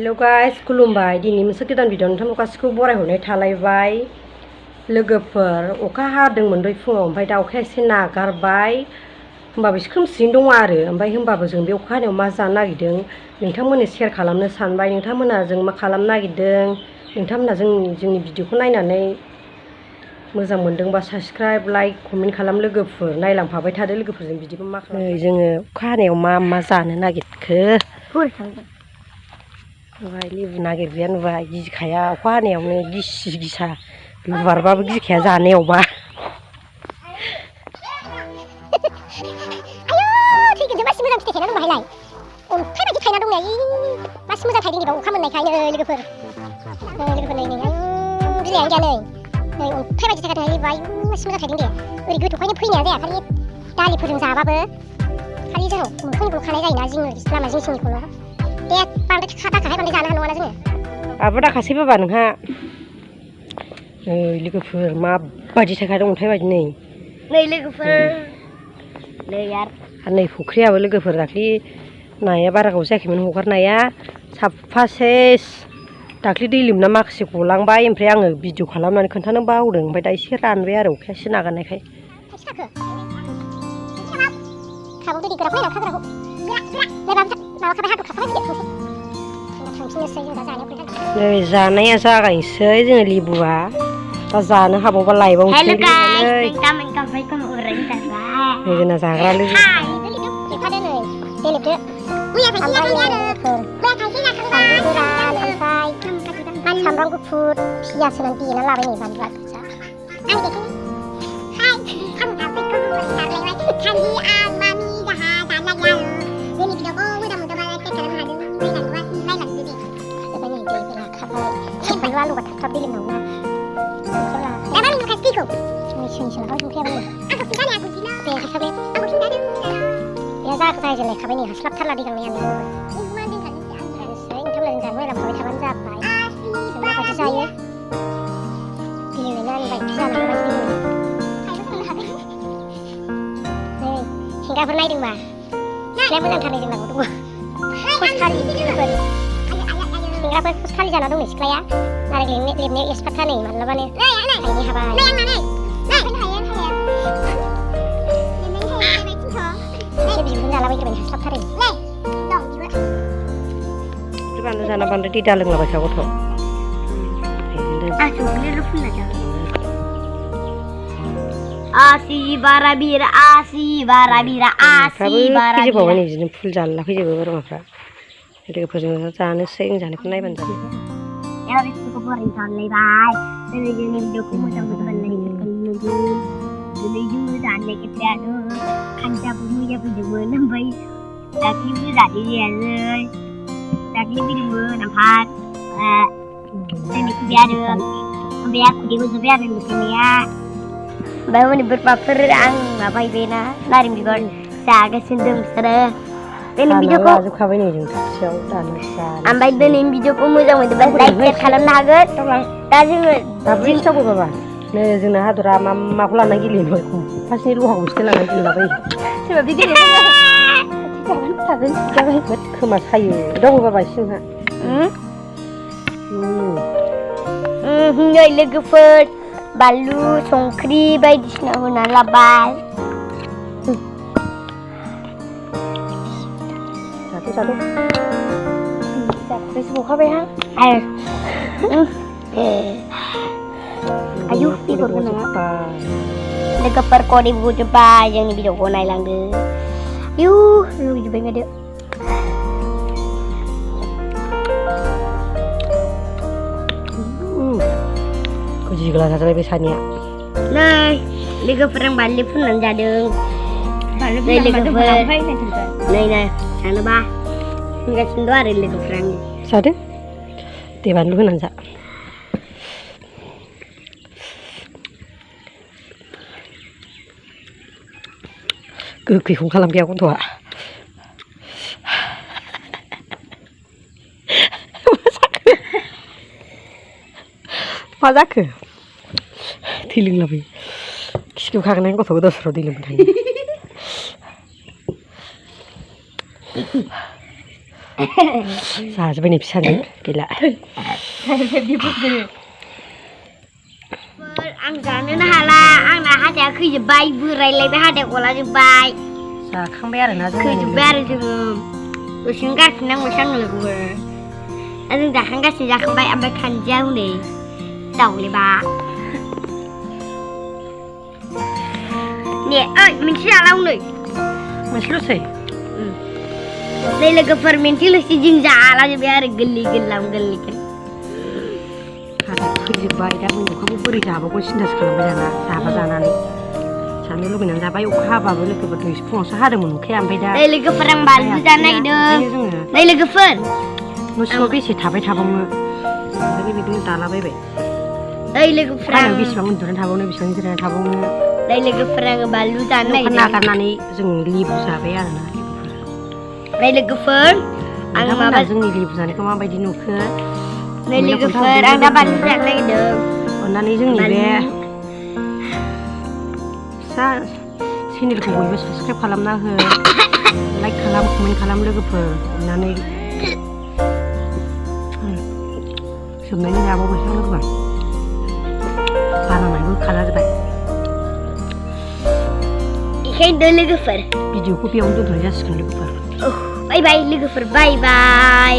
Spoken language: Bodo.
हेलो गाइस खुलुमबाय दिनै मोनसे गोदान भिडिअ नोंथांमोन गासिखौ बरायहरनाय थालायबाय लोगोफोर अखा हादोंमोन दै फुङाव ओमफ्राय दा अखाया एसे नागारबाय होमबाबो एसे खोमसियैनो दं आरो ओमफ्राय होमबाबो जों बे अखा हानायाव मा जानो नागिरदों नोंथांमोननो शेयार खालामनो सानबाय नोंथांमोना जों मा खालामनो नागिरदों नोंथांमोना जोंनि भिडिअखौ नायनानै मोजां मोनदोंबा साबस्क्राइब लाइक कमेन्ट खालाम लोगोफोर नायलांफाबाय थादो लोगोफोरजों बिदिबा मा खालामो जोङो अखा हानायाव मा जानो नागिरखो नुबाय लेबु नागिरग्राया नुबाय गिखाया अखा हानायावनो गिसि गिसा लुबारबाबो गिखाया जानायावबा आयौ थैगोनसो मासि मोजां फिथाइ थायना दंबाहायलाय अन्थाइ बायदि थायना दंनाय मासि मोजां थायदों दिबा अखा मोननायखायनो लोगोफोर नै बिलाइआनो गैया नै अन्थाइ बायदि थायना थायबाय मासि मोजां थायदों दे ओरै गोथौखायनो फैनाया जाया खालि दालिफोरजों जाबाबो खालि जों मोखांनिखौल' खानाय जायोना जिं लामा जिं जिंनिखौल' दे बांद्राय दाखाहाय बांद्राय जानो हानाय नङाना जोङो आबो दाखासै बाबा नोंहा नै लोगोफोर माबायदि थायखादों अन्थाइ बायदि नै लोगोफोर नै आरो नै फुख्रियाबो लोगोफोर दाख्लि नाया बारा गोबाव जायाखैमोन हगारनाया साफा सेस दाख्लि दै लोमना माखासे गलांबाय ओमफ्राय आङो भिडिअ खालामनानै खोन्थानो बावदों ओमफ्राय दा एसे रानबाय आरो अखाया एसे नागारनायखाय नै जानाया जागायनोसै जोङो लेबुआ दा जानो हाबावबा लायबावनोसै नै जोंना जाग्रा लोगो सामब्राम गुफुर पियास होनानै देना लाबाय नै बानलुआ आलु थाब दै लोंनांगौ जालायखाबाय नै हास्लाबथारला दैगांनायानो नोंथांमोना जानो मोजांखाबाय थाबानो जाबाय जों माबायदि जायो गिलिनानै आंबाय जानांगौ नै सेंग्राफोर नायदोंबा सिख्लाया मोजांथार नै जोंनाव दङ सेंग्राफोर खुसखालि जाना दं नै सिख्लाया नारें लेबनायाव एक्सपार्टखा नै माब्लाबानो गायनो हाबाय एसे बिबुखौनो जालाबायग्रोबाय हास्लाबथारो बानलु जाना बांद्राय दै दा लोंलाबायखा गथ' आसि बारा बिरा फैजोबावबाय नै बिदिनो फुल जाला फैजोबो बोरमाफ्रा लोगोफोरजों जानोसै जों जानायखौ नायबानो जाबाय दाख्लै फैदोंमोन ओमफ्राय ओमफ्राय खुदैखौ जोब्बाय आरो नुफैनाया ओमफ्राय हनै बोरमाफोर आं माबायबायना नारें बिबार जागासिनो दं बिसोरो दिनैनि भिडिअखौ लाजोबखाबाय नै जों खाथियाव दानो ओमफ्राय दिनैनि भिडिअखौ मोजां मोनदोंबा लाइक शेयार खालामनो हागोन दा जोङो दाबो इन्सटावबो बाबा नै जोंना हादरा माखौ लानानै गेलेयो फार्स्टनि लहाखौसो लानानै गेलेलाबायो सोरबा बे गेलेयो खोमा सायो दावो बाबा सिंहा नै लोगोफोर बानलु संख्रि बायदिसिना होनानै लाबाय जादो बखाबायहां आयु बेगर गोनाङा लोगोफोर करि बुजोब्बाय जोंनि भिडिअखौ नायलांदो आयु लुजोब्बाय मादो जिगला जाजाबाय बे सानिया नै लोगोफोर आं बानलु फुननानै जादों नै लोगोफोर नै जानोबा फुनगासिनो दं आरो लोगोफोर आं जादो दे बानलु होनानै जा गोखैखौनो खालामखाया गथ'आ मा जाखो दै लोंलाबायो खिखौ खागोन गथ'खौ दस्रायाव दै लोंबाय थायो जाजोब्बाय नै फिसाजो गैला आं जानोनो हाला आंना हाथाया खैजोब्बाय बोरायलायबाय हाथाया गलाजोब्बाय जाखांबाय आरोना खैजोब्बाय आरो जोङो दसेनो गारफिननांगौसो आङो लोगोफोर जों जाखांगासिनो जाखांबाय ओमफ्राय खानजिया हनै दावलेबा ने ओइ मोनसे जालाव नै मोनसेल'सै नै लोगोफोर मोनसेल'सै जों जालाजोब्बाय आरो गोरलै गोरलाम गोरलैखौ फैजोब्बाय दा जों अखाखौ बोरै जाबावगोन सिन्थासो खालामबाय दाना जाबा जानानै जानो लुबैनानै जाबाय अखा हाबाबो लोगोफोर दै फुङावसो हादोंमोन अखाया ओमफ्राय दा नै लोगोफोर आं बानलु जानो नागिरदों नै लोगोफोर न' सिङाव बेसे थाबाय थाबावनो ओंखायनो बिदिनो दालाबायबाय नै लोगोफोर आं बेसेबां उन्दुनानै थाबावनो बेसेबां जिरायनानै थाबावनो नै लोगोफोर आङो बानलु जानो नागिरदों नागारनानै जों लेबु जाबाय आरोना नै लोगोफोर आं माबा जोंनि लेबु जानायखौ माबायदि नुखो नै लोगोफोर आं दा बानलु जानो नागिरदों अननानै जोंनि बे फिसा चेनेलखौ बयबो साबसक्राइब खालामना हो लाइक खालाम कमेन्ट खालाम लोगोफोर अननानै सोमनानै जाबावबायसो लोगोफोर बानायनायबो खालामजोब्बाय बेखायनो लोगोफोर भिडिअखौ बेयावनो दोनथ'नाय जासिगोन लोगोफोर बाय बाय लोगोफोर बाय बाय